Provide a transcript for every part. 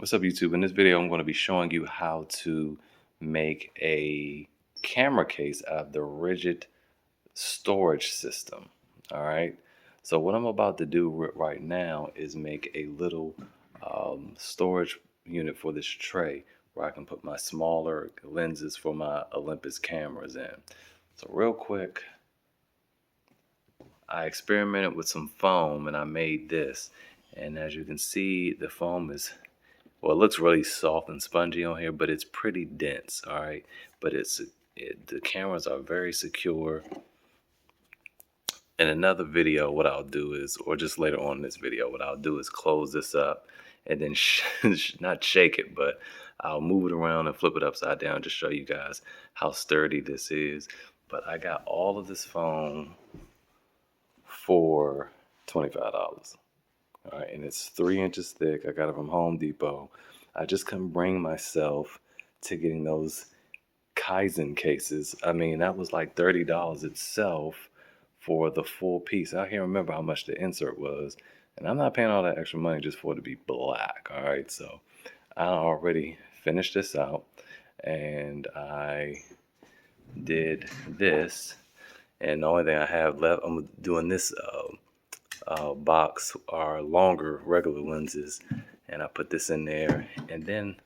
What's up, YouTube? In this video, I'm going to be showing you how to make a camera case out of the Ridgid storage system. All right. So what I'm about to do right now is make a little storage unit for this tray where I can put my smaller lenses for my Olympus cameras in. So real quick, I experimented with some foam and I made this. And as you can see, the foam is, well, it looks really soft and spongy on here, but it's pretty dense, all right? But the cameras are very secure. In another video, what I'll do is, or just later on in this video, what I'll do is close this up and then not shake it, but I'll move it around and flip it upside down to show you guys how sturdy this is. But I got all of this foam for $25. All right, and it's 3 inches thick. I got it from Home Depot. I just couldn't bring myself to getting those Kaizen cases. I mean, that was like $30 itself for the full piece. I can't remember how much the insert was, and I'm not paying all that extra money just for it to be black. All right, so I already finished this out, and I did this, and the only thing I have left, I'm doing this box are longer regular lenses, and I put this in there, and then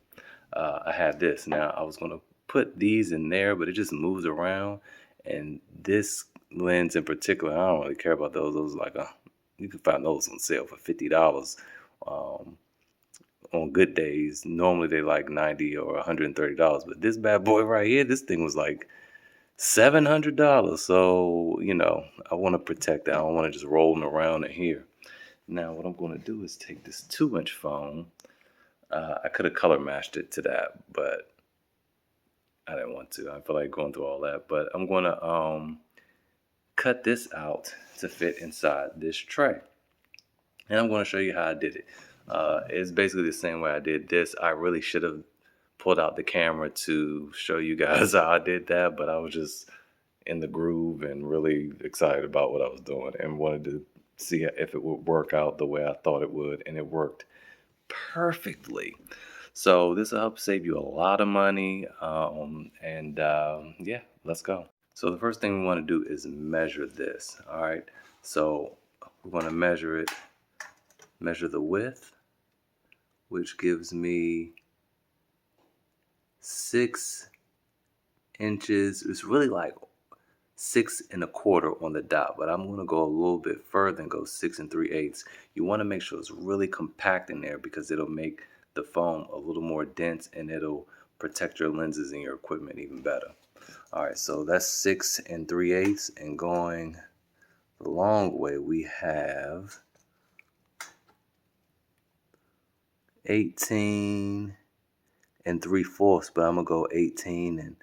I had this. Now I was going to put these in there, but it just moves around, and this lens in particular, I don't really care about those. Those are like you can find those on sale for $50 on good days. Normally they like $90 or $130, but this bad boy right here, this thing was like $700. So, you know, I want to protect that. I don't want to just rolling around in here. Now, what I'm going to do is take this 2-inch foam. I could have color matched it to that, but I didn't want to. I feel like going through all that. But I'm going to cut this out to fit inside this tray. And I'm going to show you how I did it. It's basically the same way I did this. I really should have pulled out the camera to show you guys how I did that, but I was just in the groove and really excited about what I was doing and wanted to see if it would work out the way I thought it would, and it worked perfectly. So this will help save you a lot of money, yeah, let's go. So the first thing we want to do is measure this. All right, so we're going to measure the width, which gives me 6 inches. It's really like 6 1/4 on the dot, but I'm going to go a little bit further and go 6 3/8. You want to make sure it's really compact in there because it'll make the foam a little more dense and it'll protect your lenses and your equipment even better. All right, so that's 6 3/8, and going the long way we have 18 3/4, but I'm gonna go 18, and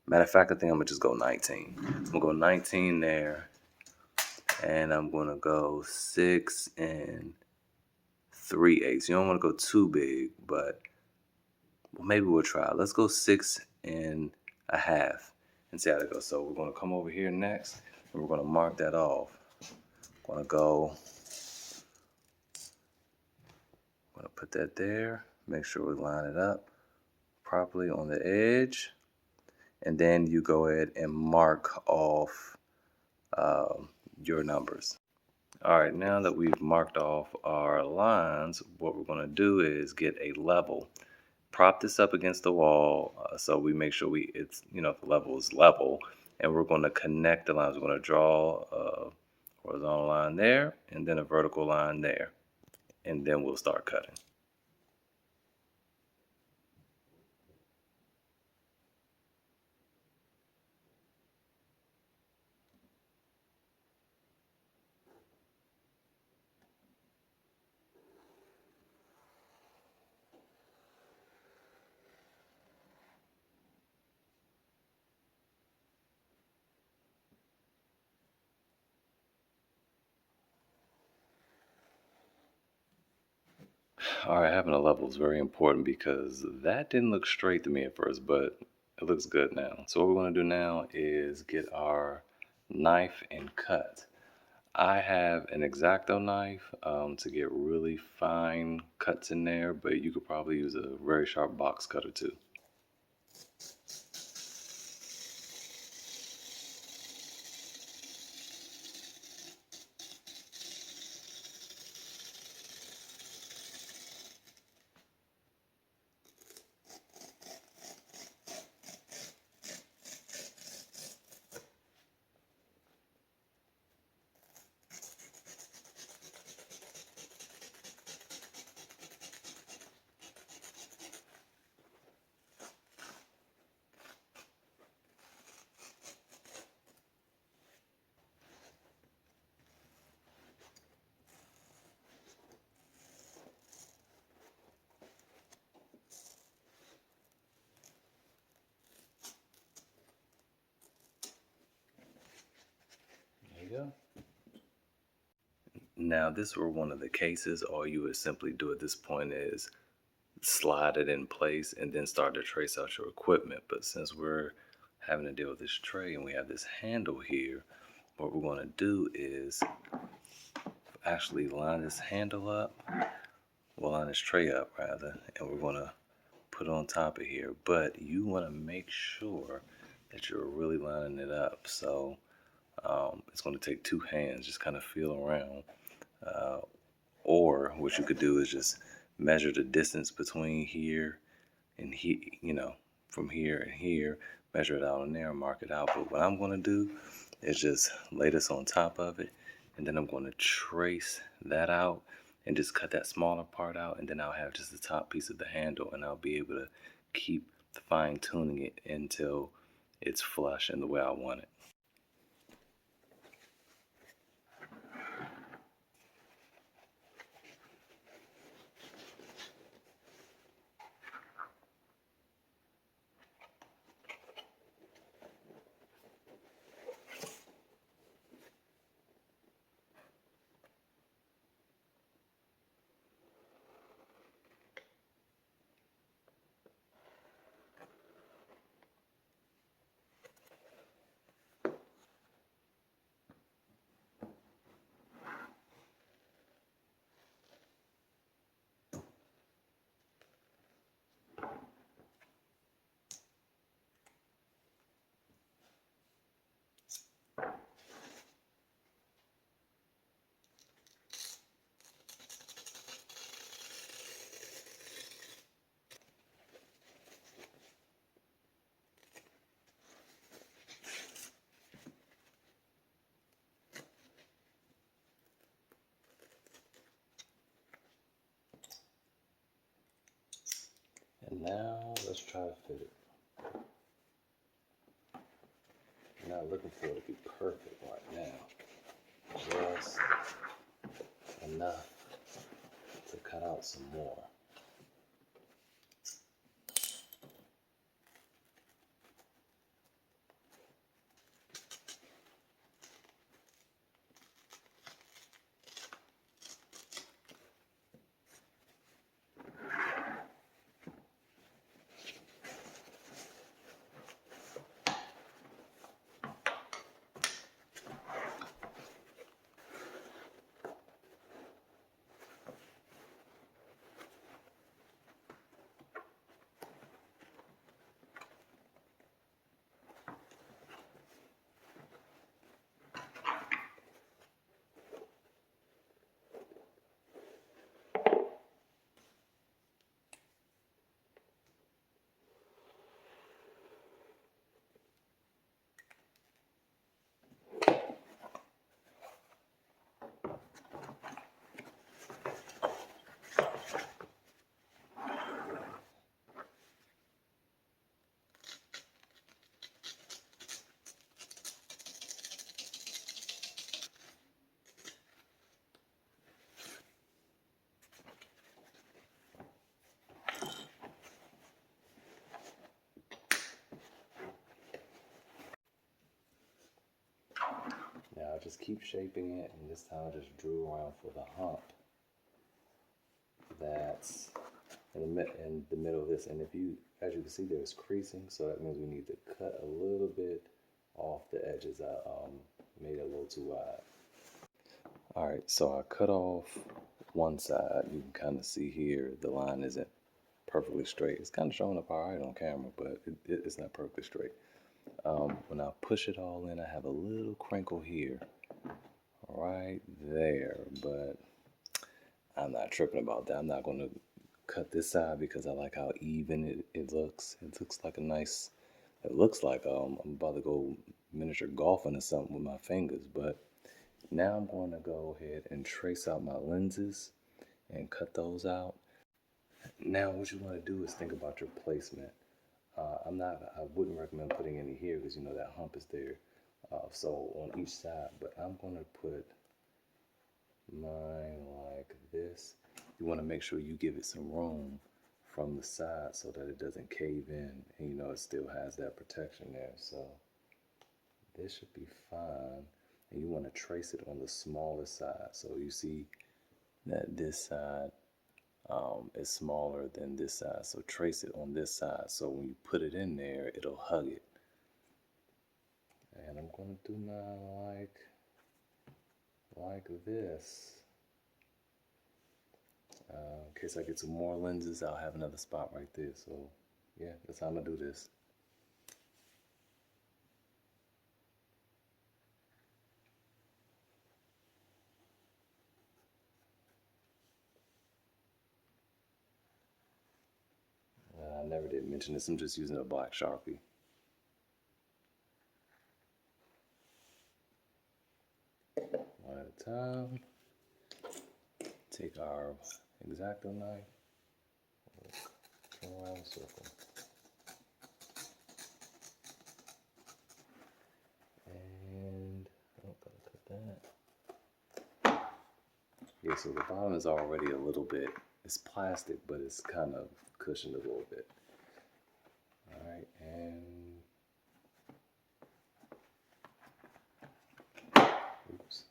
matter of fact, I think I'm gonna just go 19. I'm gonna go 19 there, and I'm gonna go 6 3/8. You don't want to go too big, but well, maybe we'll try. Let's go 6 1/2 and see how that goes. So we're gonna come over here next, and we're gonna mark that off. I'm gonna put that there. Make sure we line it up properly on the edge, and then you go ahead and mark off your numbers. All right, now that we've marked off our lines, what we're going to do is get a level, prop this up against the wall, so we make sure it's, you know, the level is level, and we're going to connect the lines. We're going to draw a horizontal line there and then a vertical line there, and then we'll start cutting. All right, having a level is very important because that didn't look straight to me at first, but it looks good now. So what we're going to do now is get our knife and cut. I have an X-Acto knife to get really fine cuts in there, but you could probably use a very sharp box cutter too. There you go. Now, this were one of the cases, all you would simply do at this point is slide it in place and then start to trace out your equipment. But since we're having to deal with this tray and we have this handle here, what we're going to do is actually line this handle up, we'll line this tray up rather, and we're going to put it on top of here. But you want to make sure that you're really lining it up. So it's going to take two hands, just kind of feel around. Or what you could do is just measure the distance between here and here, from here and here, measure it out in there, mark it out. But what I'm going to do is just lay this on top of it, and then I'm going to trace that out and just cut that smaller part out, and then I'll have just the top piece of the handle, and I'll be able to keep fine tuning it until it's flush in the way I want it. And now let's try to fit it. I'm not looking for it to be perfect right now. Just enough to cut out some more. Now I just keep shaping it, and this time I just drew around for the hump that's in the middle of this. And if you, as you can see, there's creasing, so that means we need to cut a little bit off the edges. I made it a little too wide. All right, so I cut off one side. You can kind of see here the line isn't perfectly straight. It's kind of showing up all right on camera, but it's not perfectly straight. When I push it all in, I have a little crinkle here, right there, but I'm not tripping about that. I'm not going to cut this side because I like how even it looks. It looks like a nice, it looks like I'm about to go miniature golfing or something with my fingers, but now I'm going to go ahead and trace out my lenses and cut those out. Now what you want to do is think about your placement. I wouldn't recommend putting any here because you know that hump is there. So on each side, but I'm going to put mine like this. You want to make sure you give it some room from the side so that it doesn't cave in, and you know it still has that protection there. So this should be fine. And you want to trace it on the smaller side. So you see that this side is smaller than this side. So trace it on this side. So when you put it in there, it'll hug it. And I'm going to do mine like this. In case I get some more lenses, I'll have another spot right there. So yeah, that's how I'm going to do this. I never did mention this. I'm just using a black Sharpie. One at a time. Take our X-Acto knife. Turn around the circle. And I'm gonna cut that. Yeah, so the bottom is already a little bit, it's plastic, but it's kind of cushioned a little bit. All right, and oops,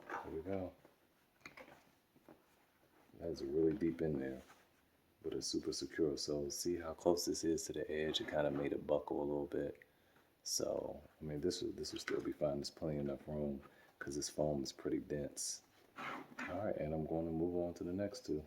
there we go. That's really deep in there, but it's super secure. So see how close this is to the edge? It kind of made it buckle a little bit. So I mean, this will still be fine. There's plenty enough room because this foam is pretty dense. All right, and I'm going to move on to the next two.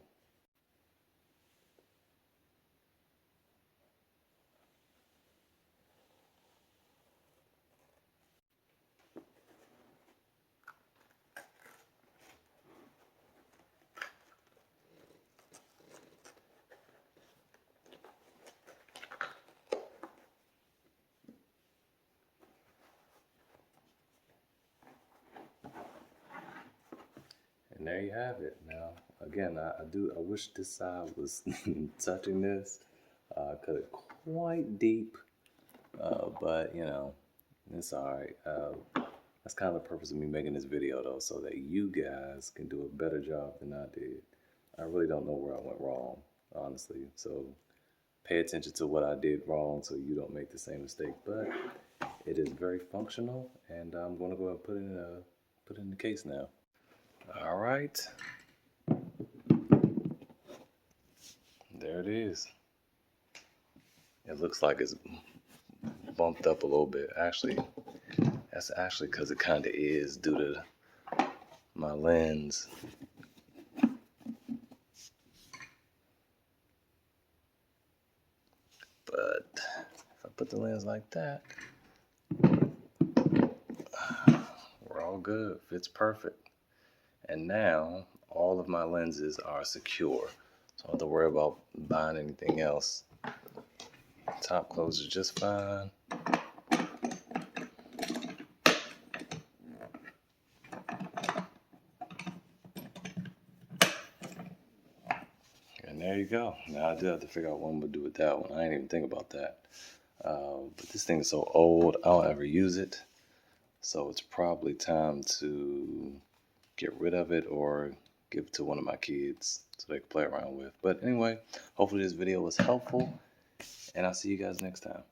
And there you have it. Now, again, I wish this side was touching this. Cut it quite deep, but you know, it's all right. That's kind of the purpose of me making this video, though, so that you guys can do a better job than I did. I really don't know where I went wrong, honestly. So pay attention to what I did wrong so you don't make the same mistake. But it is very functional, and I'm going to go ahead and put it in the case now. All right. There it is. It looks like it's bumped up a little bit. Actually, that's actually because it kind of is due to my lens. But if I put the lens like that, we're all good. Fits perfect. And now all of my lenses are secure. So I don't have to worry about buying anything else. Top closes just fine. And there you go. Now I do have to figure out what I'm gonna do with that one. I didn't even think about that. But this thing is so old, I don't ever use it. So it's probably time to get rid of it or give it to one of my kids so they can play around with. But anyway, hopefully this video was helpful, and I'll see you guys next time.